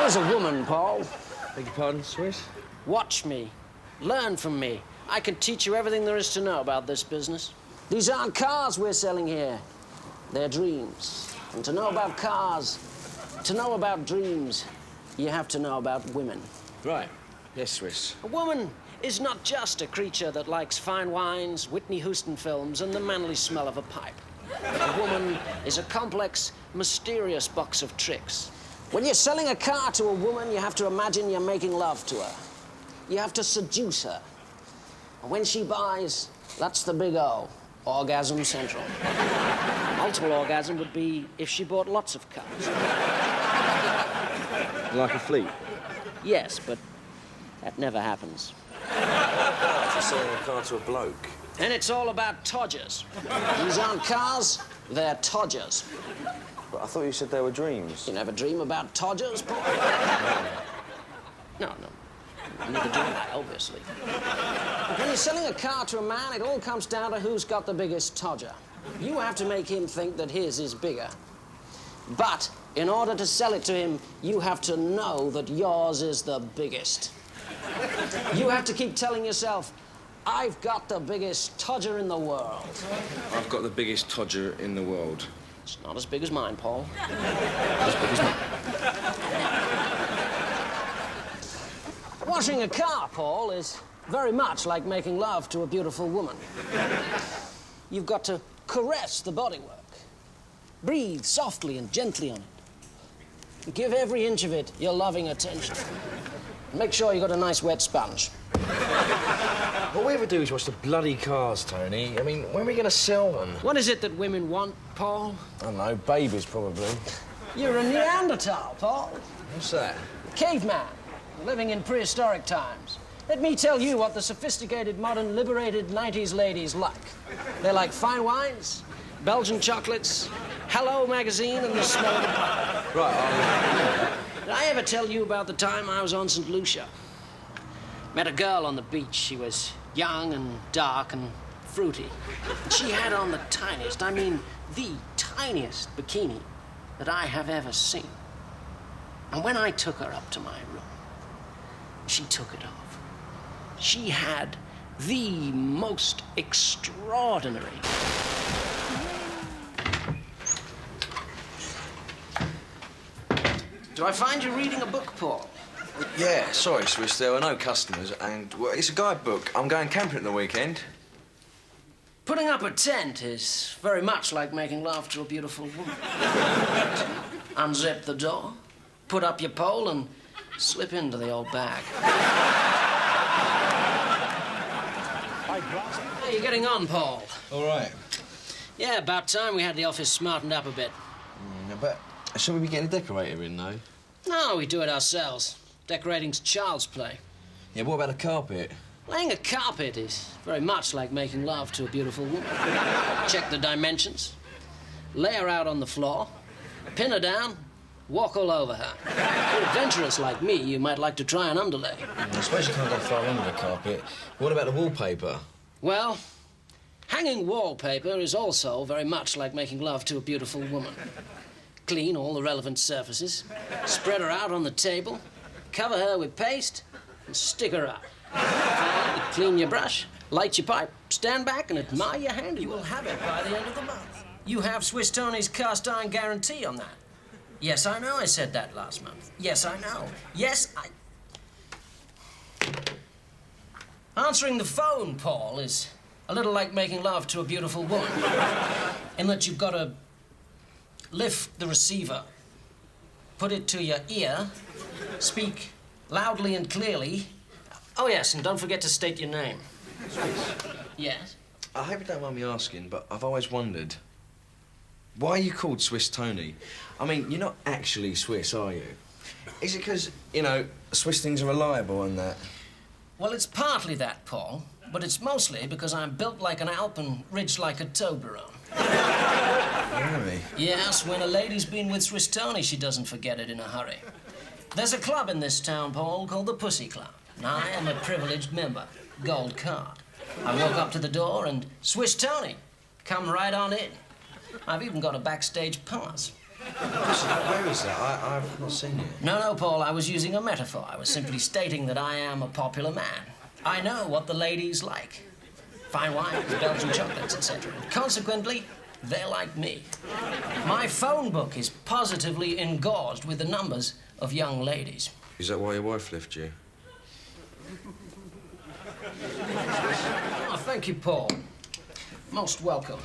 is a woman, Paul. Beg your pardon, Swiss? Watch me. Learn from me. I can teach you everything there is to know about this business. These aren't cars we're selling here. They're dreams. And to know about cars, to know about dreams, you have to know about women. Right. Yes, Swiss. A woman is not just a creature that likes fine wines, Whitney Houston films, and the manly smell of a pipe. A woman is a complex, mysterious box of tricks. When you're selling a car to a woman, you have to imagine you're making love to her. You have to seduce her. And when she buys, that's the big O, orgasm central. Multiple orgasm would be if she bought lots of cars. Like a fleet? Yes, but that never happens. You're selling a car to a bloke. And it's all about todgers. These aren't cars, they're todgers. But I thought you said they were dreams. You never dream about todgers, Paul? No. Neither do I, obviously. But when you're selling a car to a man, it all comes down to who's got the biggest todger. You have to make him think that his is bigger. But in order to sell it to him, you have to know that yours is the biggest. You have to keep telling yourself, I've got the biggest todger in the world. I've got the biggest todger in the world. It's not as big as mine, Paul. As big as mine. Washing a car, Paul, is very much like making love to a beautiful woman. You've got to caress the bodywork. Breathe softly and gently on it. Give every inch of it your loving attention. Make sure you got a nice wet sponge. All we ever do is watch the bloody cars, Tony. I mean, when are we going to sell them? What is it that women want, Paul? I don't know, babies, probably. You're a Neanderthal, Paul. What's that? Caveman, living in prehistoric times. Let me tell you what the sophisticated, modern, liberated 90s ladies like. They like fine wines, Belgian chocolates, Hello magazine, and the smell of the pipe. Right, Did I ever tell you about the time I was on St. Lucia? Met a girl on the beach. She was young and dark and fruity. And she had on the tiniest, I mean the tiniest bikini that I have ever seen. And when I took her up to my room, she took it off. She had the most extraordinary... Do I find you reading a book, Paul? Yeah, sorry, Swiss, there were no customers, and well, it's a guidebook. I'm going camping at the weekend. Putting up a tent is very much like making love to a beautiful woman. Unzip the door, put up your pole, and slip into the old bag. How you getting on, Paul? all right. Yeah, about time we had the office smartened up a bit. But shall we be getting a decorator in, though? No, we do it ourselves. Decorating's child's play. Yeah, what about a carpet? Laying a carpet is very much like making love to a beautiful woman. Check the dimensions, lay her out on the floor, pin her down, walk all over her. If you're adventurous like me, you might like to try an underlay. I suppose you can't go far under the carpet. What about the wallpaper? Well, hanging wallpaper is also very much like making love to a beautiful woman. Clean all the relevant surfaces, spread her out on the table, cover her with paste, and stick her up. Finally, clean your brush, light your pipe, stand back and admire your handiwork. You will have it by the end of the month. You have Swiss Tony's cast iron guarantee on that. Yes, I know I said that last month. Yes, I know. Yes, Answering the phone, Paul, is a little like making love to a beautiful woman. In that you've got to lift the receiver, put it to your ear, speak loudly and clearly. Oh, yes, and don't forget to state your name. Yes? I hope you don't mind me asking, but I've always wondered, why are you called Swiss Tony? I mean, you're not actually Swiss, are you? Is it because, you know, Swiss things are reliable and that? Well, it's partly that, Paul, but it's mostly because I'm built like an Alp and ridged like a Toblerone. Really? Yes, when a lady's been with Swiss Tony, she doesn't forget it in a hurry. There's a club in this town, Paul, called the Pussy Club. And I am a privileged member, gold card. I walk up to the door and Swiss Tony, come right on in. I've even got a backstage pass. Where is that? I've not seen it. No, Paul, I was using a metaphor. I was simply stating that I am a popular man. I know what the ladies like. Fine wines, Belgian chocolates, etc. And consequently, they like me. My phone book is positively engorged with the numbers of young ladies. Is that why your wife left you? Oh, thank you, Paul. Most welcome.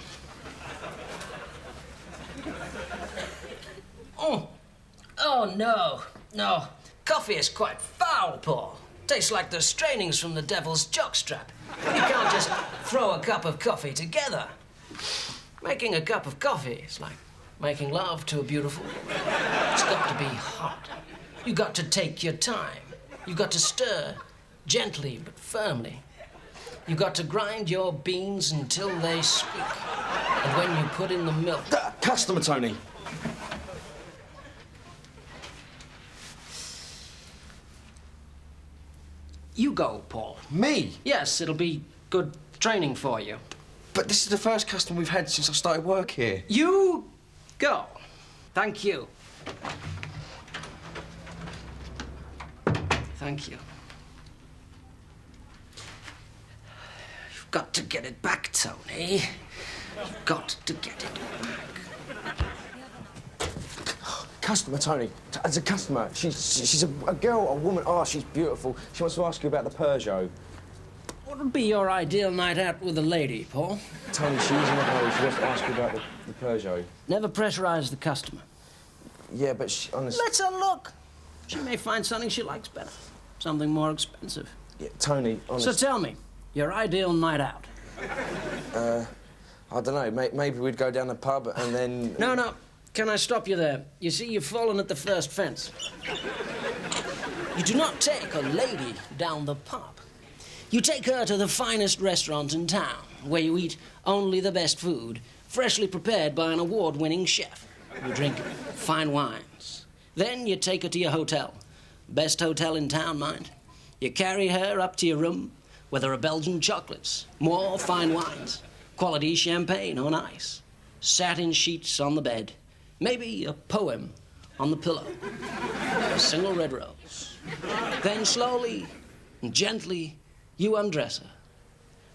Oh, no. Coffee is quite foul, Paul. Tastes like the strainings from the devil's jockstrap. You can't just throw a cup of coffee together. Making a cup of coffee is like making love to a beautiful woman. It's got to be hot. You got to take your time. You got to stir gently but firmly. You got to grind your beans until they squeak. And when you put in the milk... Customer, Tony. You go, Paul. Me? Yes, it'll be good training for you. But this is the first customer we've had since I started work here. You go. Thank you. Thank you. You've got to get it back, Toni. You've got to get it back. Customer, Tony. As a customer, she's a girl, a woman. Oh, she's beautiful. She wants to ask you about the Peugeot. What would be your ideal night out with a lady, Paul? Tony, she's in the hurry. She wants to ask you about the Peugeot. Never pressurize the customer. Yeah, but she, honestly... Let's have a look. She may find something she likes better. Something more expensive. Yeah, Tony, honestly... So tell me, your ideal night out. I don't know. Maybe we'd go down the pub and then... No. Can I stop you there? You see, you've fallen at the first fence. You do not take a lady down the pub. You take her to the finest restaurant in town, where you eat only the best food, freshly prepared by an award-winning chef. You drink fine wines. Then you take her to your hotel. Best hotel in town, mind. You carry her up to your room, where there are Belgian chocolates, more fine wines, quality champagne on ice, satin sheets on the bed, maybe a poem on the pillow, a single red rose. Then slowly and gently, you undress her.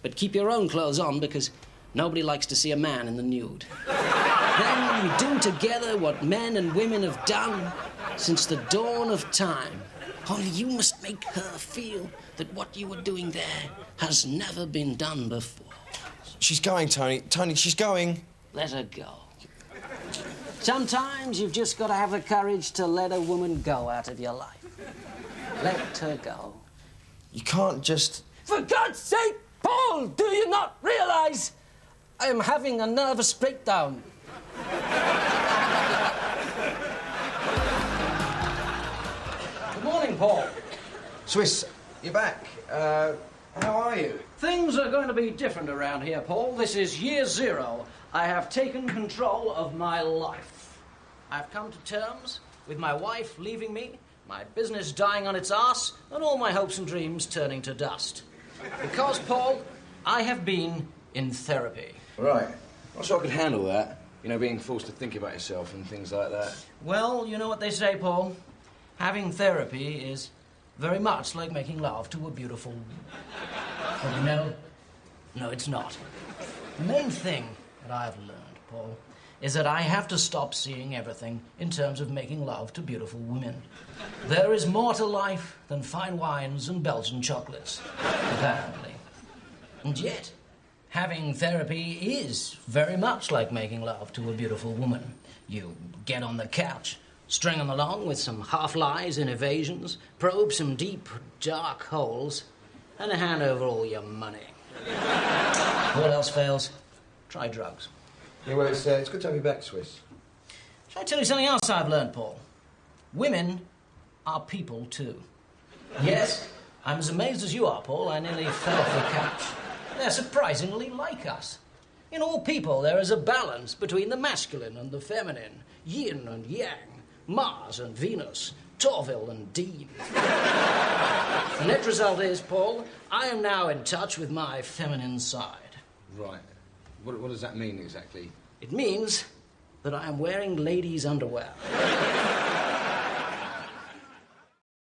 But keep your own clothes on, because nobody likes to see a man in the nude. Then you do together what men and women have done since the dawn of time. Only you must make her feel that what you are doing there has never been done before. She's going, Tony. Tony, she's going. Let her go. Sometimes you've just got to have the courage to let a woman go out of your life. Let her go. You can't just... For God's sake, Paul, do you not realize I am having a nervous breakdown? Good morning, Paul. Swiss, you're back. How are you? Things are going to be different around here, Paul. This is year zero. I have taken control of my life. I've come to terms with my wife leaving me, my business dying on its arse, and all my hopes and dreams turning to dust. Because, Paul, I have been in therapy. Right. I'm sure I could handle that. You know, being forced to think about yourself and things like that. Well, you know what they say, Paul. Having therapy is very much like making love to a beautiful woman. But no, it's not. The main thing that I've learned, Paul, is that I have to stop seeing everything in terms of making love to beautiful women. There is more to life than fine wines and Belgian chocolates, apparently. And yet, having therapy is very much like making love to a beautiful woman. You get on the couch, string them along with some half-lies and evasions, probe some deep, dark holes, and hand over all your money. What else fails? Try drugs. Yeah, well, it's good to have you back, Swiss. Shall I tell you something else I've learned, Paul? Women are people, too. Yes, I'm as amazed as you are, Paul. I nearly fell off the couch. They're surprisingly like us. In all people, there is a balance between the masculine and the feminine, yin and yang, Mars and Venus, Torville and Dean. The net result is, Paul, I am now in touch with my feminine side. Right. What does that mean exactly? It means that I am wearing ladies' underwear.